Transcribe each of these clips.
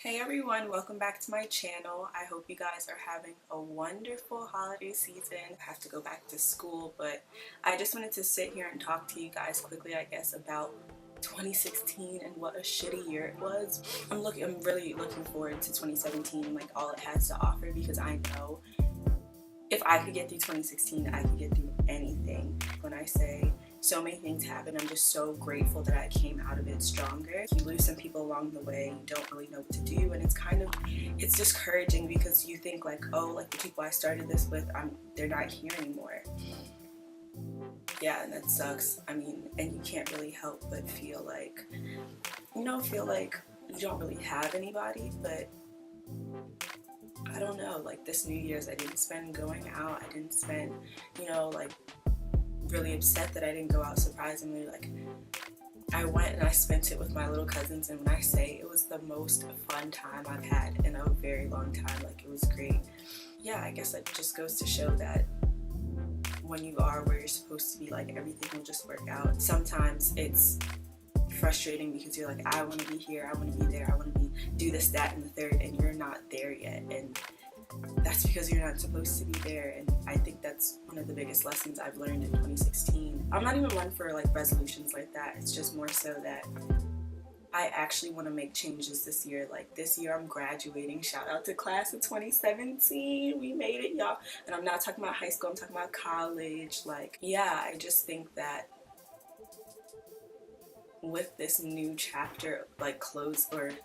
Hey everyone, welcome back to my channel. I hope you guys are having a wonderful holiday season. I have to go back to school, but I just wanted to sit here and talk to you guys quickly, I guess, about 2016 and what a shitty year it was. I'm really looking forward to 2017, like all it has to offer, because I know if I could get through 2016, I could get through anything. When I say so many things happened, I'm just so grateful that I came out of it stronger. You lose some people along the way, you don't really know what to do, and it's discouraging because you think like, oh, like the people I started this with, they're not here anymore. Yeah, and that sucks. I mean, and you can't really help but feel like you don't really have anybody, but I don't know, like this New Year's I didn't spend going out, I didn't spend, like really upset that I didn't go out surprisingly. Like I went and I spent it with my little cousins, and when I say it was the most fun time I've had in a very long time, like it was great. Yeah, I guess it just goes to show that when you are where you're supposed to be, like everything will just work out. Sometimes it's frustrating because you're like, I want to be here, I want to be there, I want to do this, that, and the third, and you're not there yet, and that's because you're not supposed to be there. And I think that's one of the biggest lessons I've learned in 2016. I'm not even one for like resolutions like that. It's just more so that I actually want to make changes this year. Like this year I'm graduating. Shout out to class of 2017. We made it, y'all. And I'm not talking about high school, I'm talking about college. Like, yeah, I just think that with this new chapter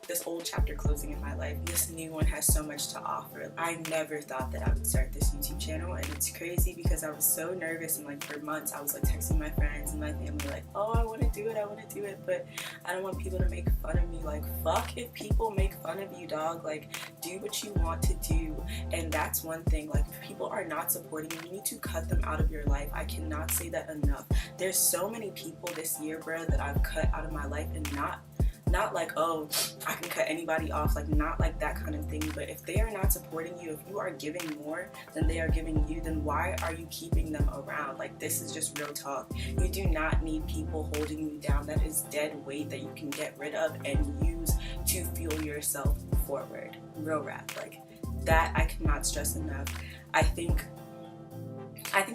this old chapter closing in my life, this new one has so much to offer. I never thought that I would start this YouTube channel, and it's crazy because I was so nervous, and like for months I was like texting my friends and my family like, oh, I want to do it, but I don't want people to make fun of me. Like, fuck if people make fun of you, dog. Like, do what you want to do. And that's one thing, like if people are not supporting you, you need to cut them out of your life. I cannot say that enough. There's so many people this year, bro, that I've cut out of my life, and not like, oh, I can cut anybody off, like not like that kind of thing, but if they are not supporting you, if you are giving more than they are giving you, then why are you keeping them around? Like, this is just real talk. You do not need people holding you down. That is dead weight that you can get rid of and use to fuel yourself forward. Real rap. Like that, I cannot stress enough. I think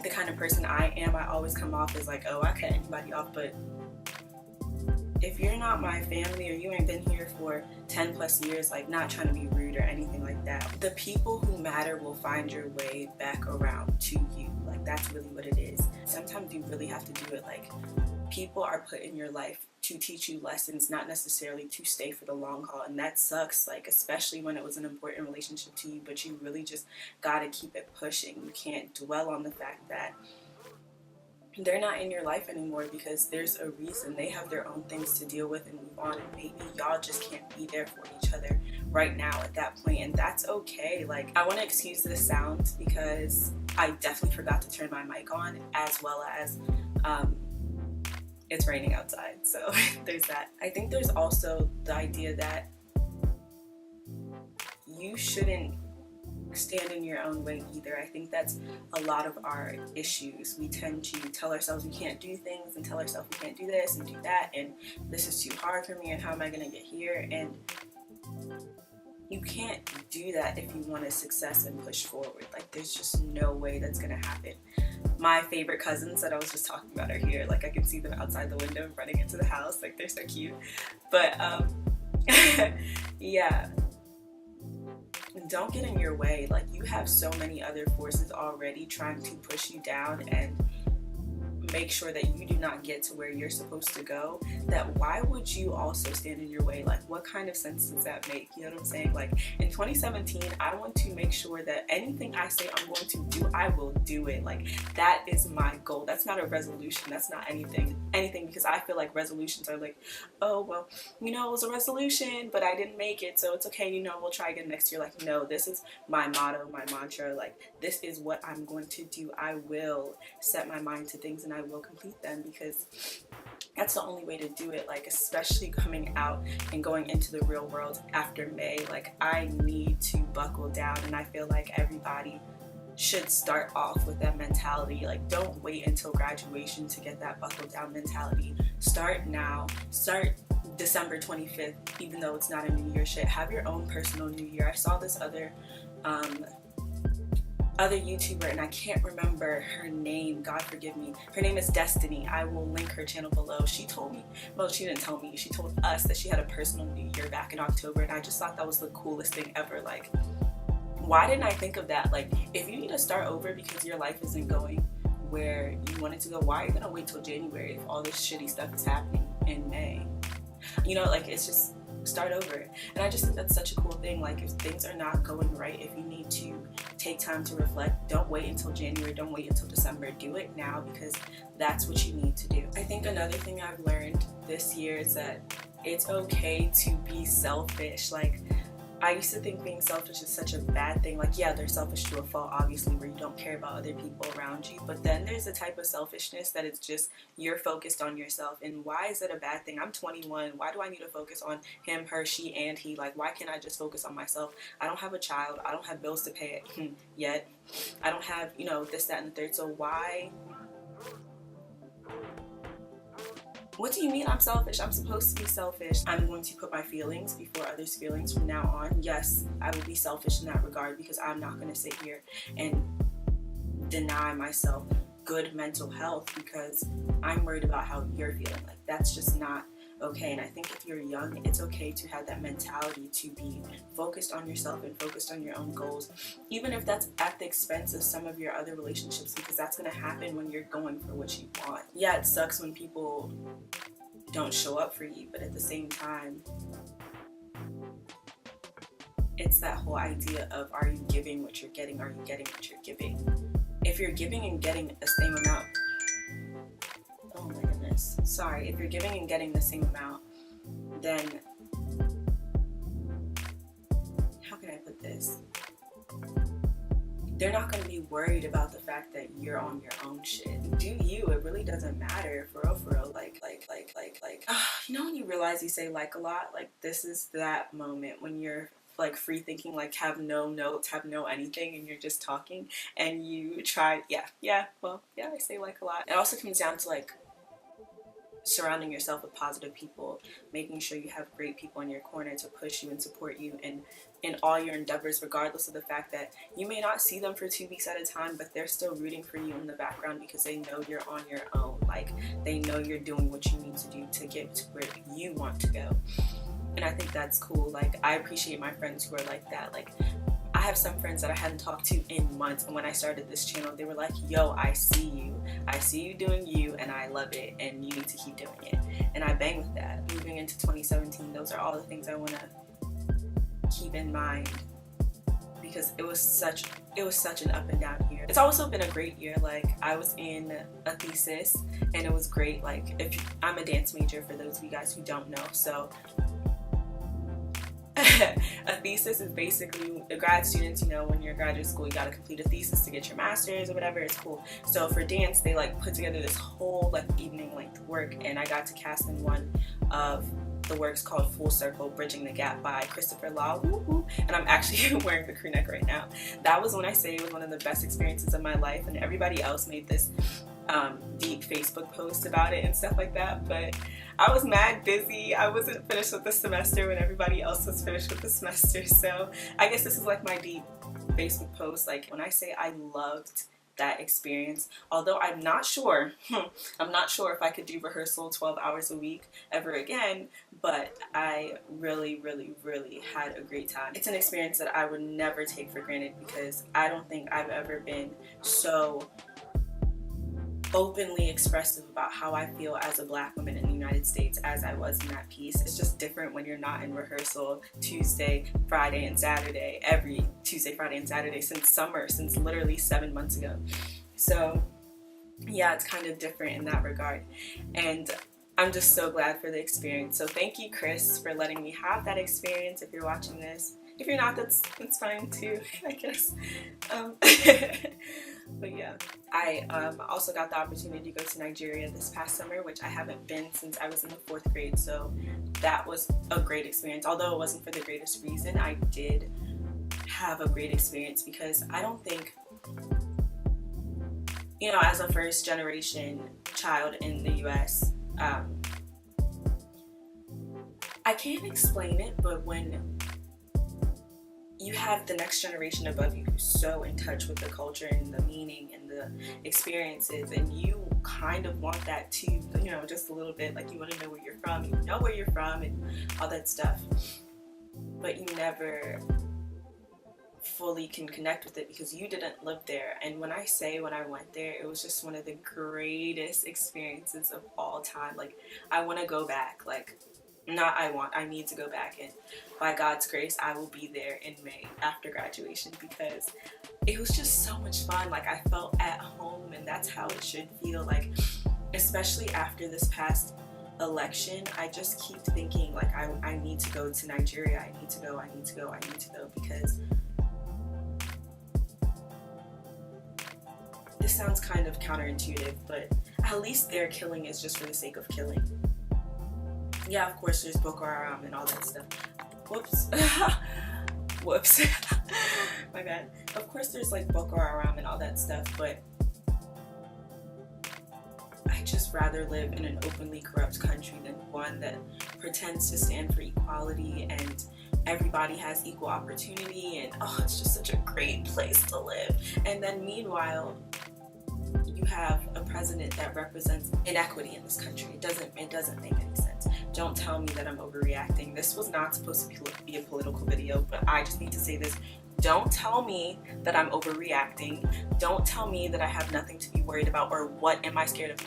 the kind of person I am, I always come off as like, oh, I cut anybody off, but if you're not my family or you ain't been here for 10 plus years, like not trying to be rude or anything like that, the people who matter will find your way back around to you. Like that's really what it is. Sometimes you really have to do it. Like people are put in your life to teach you lessons, not necessarily to stay for the long haul, and that sucks, like especially when it was an important relationship to you, but you really just gotta keep it pushing. You can't dwell on the fact that they're not in your life anymore, because there's a reason. They have their own things to deal with and move on, and maybe y'all just can't be there for each other right now at that point, and that's okay. Like, I want to excuse the sound because I definitely forgot to turn my mic on, as well as it's raining outside, so there's that. I think there's also the idea that you shouldn't stand in your own way either. I think that's a lot of our issues. We tend to tell ourselves we can't do things, and tell ourselves we can't do this and do that, and this is too hard for me, and how am I going to get here? And you can't do that if you want to success and push forward. Like there's just no way that's going to happen. My favorite cousins that I was just talking about are here. Like I can see them outside the window running into the house. Like they're so cute. But yeah, don't get in your way. Like you have so many other forces already trying to push you down and make sure that you do not get to where you're supposed to go, that why would you also stand in your way? Like what kind of sense does that make? You know what I'm saying? Like in 2017, I want to make sure that anything I say I'm going to do, I will do it. Like that is my goal. That's not a resolution. That's not anything, because I feel like resolutions are like, oh, well, it was a resolution, but I didn't make it, so it's okay, we'll try again next year. Like, no, this is my motto, my mantra. Like, this is what I'm going to do. I will set my mind to things and I will complete them, because that's the only way to do it. Like, especially coming out and going into the real world after May, like I need to buckle down, and I feel like everybody should start off with that mentality. Like, don't wait until graduation to get that buckle down mentality. Start now. Start December 25th, even though it's not a New Year shit. Have your own personal New Year. I saw this other YouTuber, and I can't remember her name, God forgive me. Her name is Destiny. I will link her channel below. She told me, well, she didn't tell me, she told us that she had a personal New Year back in October, and I just thought that was the coolest thing ever. Like, why didn't I think of that? Like, if you need to start over because your life isn't going where you want it to go, why are you gonna wait till January if all this shitty stuff is happening in May? You know, like, it's just start over. And I just think that's such a cool thing. Like, if things are not going right, if you need to take time to reflect, don't wait until January, don't wait until December. Do it now, because that's what you need to do. I think another thing I've learned this year is that it's okay to be selfish. Like, I used to think being selfish is such a bad thing. Like, yeah, they're selfish to a fault, obviously, where you don't care about other people around you. But then there's a type of selfishness that it's just you're focused on yourself. And why is it a bad thing? I'm 21. Why do I need to focus on him, her, she, and he? Like, why can't I just focus on myself? I don't have a child. I don't have bills to pay yet. I don't have, you know, this, that, and the third. So why? What do you mean I'm selfish? I'm supposed to be selfish. I'm going to put my feelings before others' feelings from now on. Yes, I will be selfish in that regard, because I'm not going to sit here and deny myself good mental health because I'm worried about how you're feeling. Like, that's just not okay. And I think if you're young, it's okay to have that mentality to be focused on yourself and focused on your own goals, even if that's at the expense of some of your other relationships, because that's going to happen when you're going for what you want. Yeah, it sucks when people don't show up for you, but at the same time, it's that whole idea of, are you giving what you're getting? Are you getting what you're giving? If you're giving and getting the same amount, oh my goodness, sorry, if you're giving and getting the same amount, then how can I put this? They're not going to be worried about the fact that you're on your own shit. Do you? It really doesn't matter, for real, for real. Like, you know when you realize you say like a lot? Like, this is that moment when you're like free thinking, like have no notes, have no anything, and you're just talking, and you try, I say like a lot. It also comes down to like surrounding yourself with positive people, making sure you have great people in your corner to push you and support you and in all your endeavors, regardless of the fact that you may not see them for 2 weeks at a time, but they're still rooting for you in the background because they know you're on your own. Like, they know you're doing what you need to do to get to where you want to go. And I think that's cool. Like, I appreciate my friends who are like that. Like, I have some friends that I hadn't talked to in months, and when I started this channel, they were like, yo, I see you doing you, and I love it, and you need to keep doing it. And I bang with that. Moving into 2017, those are all the things I want to keep in mind, because it was such an up and down year. It's also been a great year. Like, I was in a thesis, and it was great. Like, I'm a dance major, for those of you guys who don't know, so a thesis is basically, the grad students, you know, when you're in graduate school, you got to complete a thesis to get your master's or whatever. It's cool. So for dance, they like put together this whole like evening length work, and I got to cast in one of the works called Full Circle, Bridging the Gap by Christopher Law. Woo-hoo. And I'm actually wearing the crew neck right now. That was, when I say, it was one of the best experiences of my life, and everybody else made this deep Facebook post about it and stuff like that, but I was mad busy. I wasn't finished with the semester when everybody else was finished with the semester, so I guess this is like my deep Facebook post. Like, when I say I loved that experience, although I'm not sure if I could do rehearsal 12 hours a week ever again, but I really, really, really had a great time. It's an experience that I would never take for granted, because I don't think I've ever been so openly expressive about how I feel as a Black woman in the United States as I was in that piece. It's just different when you're not in rehearsal Tuesday, Friday, and Saturday, every Tuesday, Friday, and Saturday since summer, since literally 7 months ago. So yeah, it's kind of different in that regard, and I'm just so glad for the experience. So thank you, Chris, for letting me have that experience. If you're watching this, if you're not, that's fine too, I guess. But yeah, I also got the opportunity to go to Nigeria this past summer, which I haven't been since I was in the 4th grade, so that was a great experience. Although it wasn't for the greatest reason, I did have a great experience, because I don't think you know, as a first generation child in the US, I can't explain it, but when you have the next generation above you who's so in touch with the culture and the meaning and the experiences, and you kind of want that too, you know, just a little bit, like you want to know where you're from, you know where you're from and all that stuff, but you never fully can connect with it because you didn't live there. And when I say when I went there, it was just one of the greatest experiences of all time. Like, I want to go back. Like, not I need to go back, and by God's grace I will be there in May after graduation, because it was just so much fun. Like, I felt at home, and that's how it should feel. Like, especially after this past election, I just keep thinking like I need to go to Nigeria. I need to go, because this sounds kind of counterintuitive, but at least their killing is just for the sake of killing. Yeah, of course there's Boko Haram and all that stuff. Whoops. Whoops. My bad. Of course there's like Boko Haram and all that stuff, but I just rather live in an openly corrupt country than one that pretends to stand for equality and everybody has equal opportunity, and it's just such a great place to live. And then meanwhile, you have a president that represents inequity in this country. It doesn't make any sense. Don't tell me that I'm overreacting. This was not supposed to be a political video, but I just need to say this. Don't tell me that I'm overreacting. Don't tell me that I have nothing to be worried about, or what am I scared of?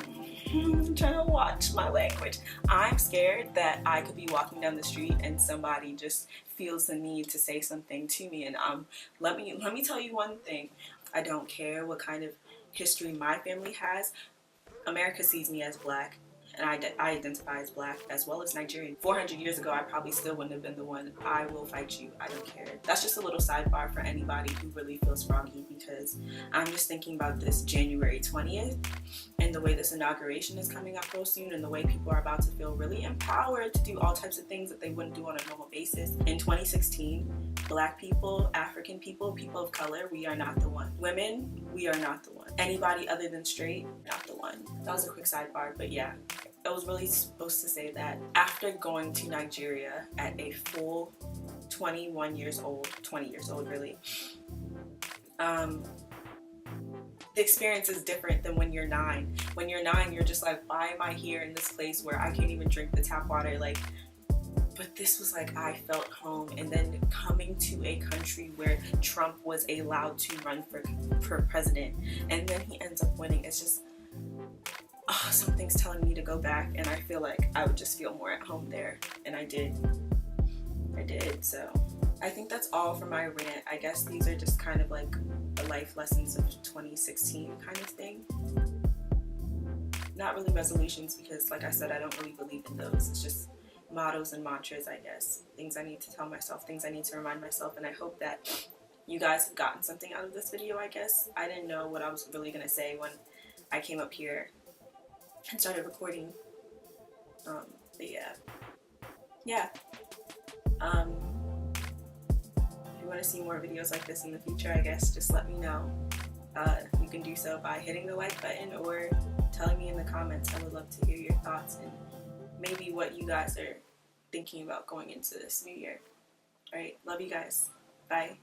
I'm trying to watch my language. I'm scared that I could be walking down the street and somebody just feels the need to say something to me. And let me tell you one thing. I don't care what kind of history my family has. America sees me as black, and I identify as black as well as Nigerian. 400 years ago, I probably still wouldn't have been the one. I will fight you. I don't care. That's just a little sidebar for anybody who really feels froggy, because I'm just thinking about this January 20th and the way this inauguration is coming up real soon, and the way people are about to feel really empowered to do all types of things that they wouldn't do on a normal basis. In 2016, black people, African people, people of color, we are not the one. Women, we are not the one. Anybody other than straight, not the one. That was a quick sidebar, but yeah. I was really supposed to say that after going to Nigeria at a full 20 years old really, the experience is different than when you're 9. When you're 9, you're just like, why am I here in this place where I can't even drink the tap water? Like, but this was like, I felt home. And then coming to a country where Trump was allowed to run for president, and then he ends up winning, it's just, something's telling me to go back, and I feel like I would just feel more at home there, and I did. So I think that's all for my rant. I guess these are just kind of like the life lessons of 2016 kind of thing. Not really resolutions, because like I said, I don't really believe in those. It's just mottos and mantras, I guess. Things I need to tell myself, things I need to remind myself, and I hope that you guys have gotten something out of this video, I guess. I didn't know what I was really going to say when I came up here and started recording. But yeah. If you want to see more videos like this in the future, I guess just let me know. You can do so by hitting the like button or telling me in the comments. I would love to hear your thoughts and maybe what you guys are thinking about going into this new year. Alright, love you guys. Bye.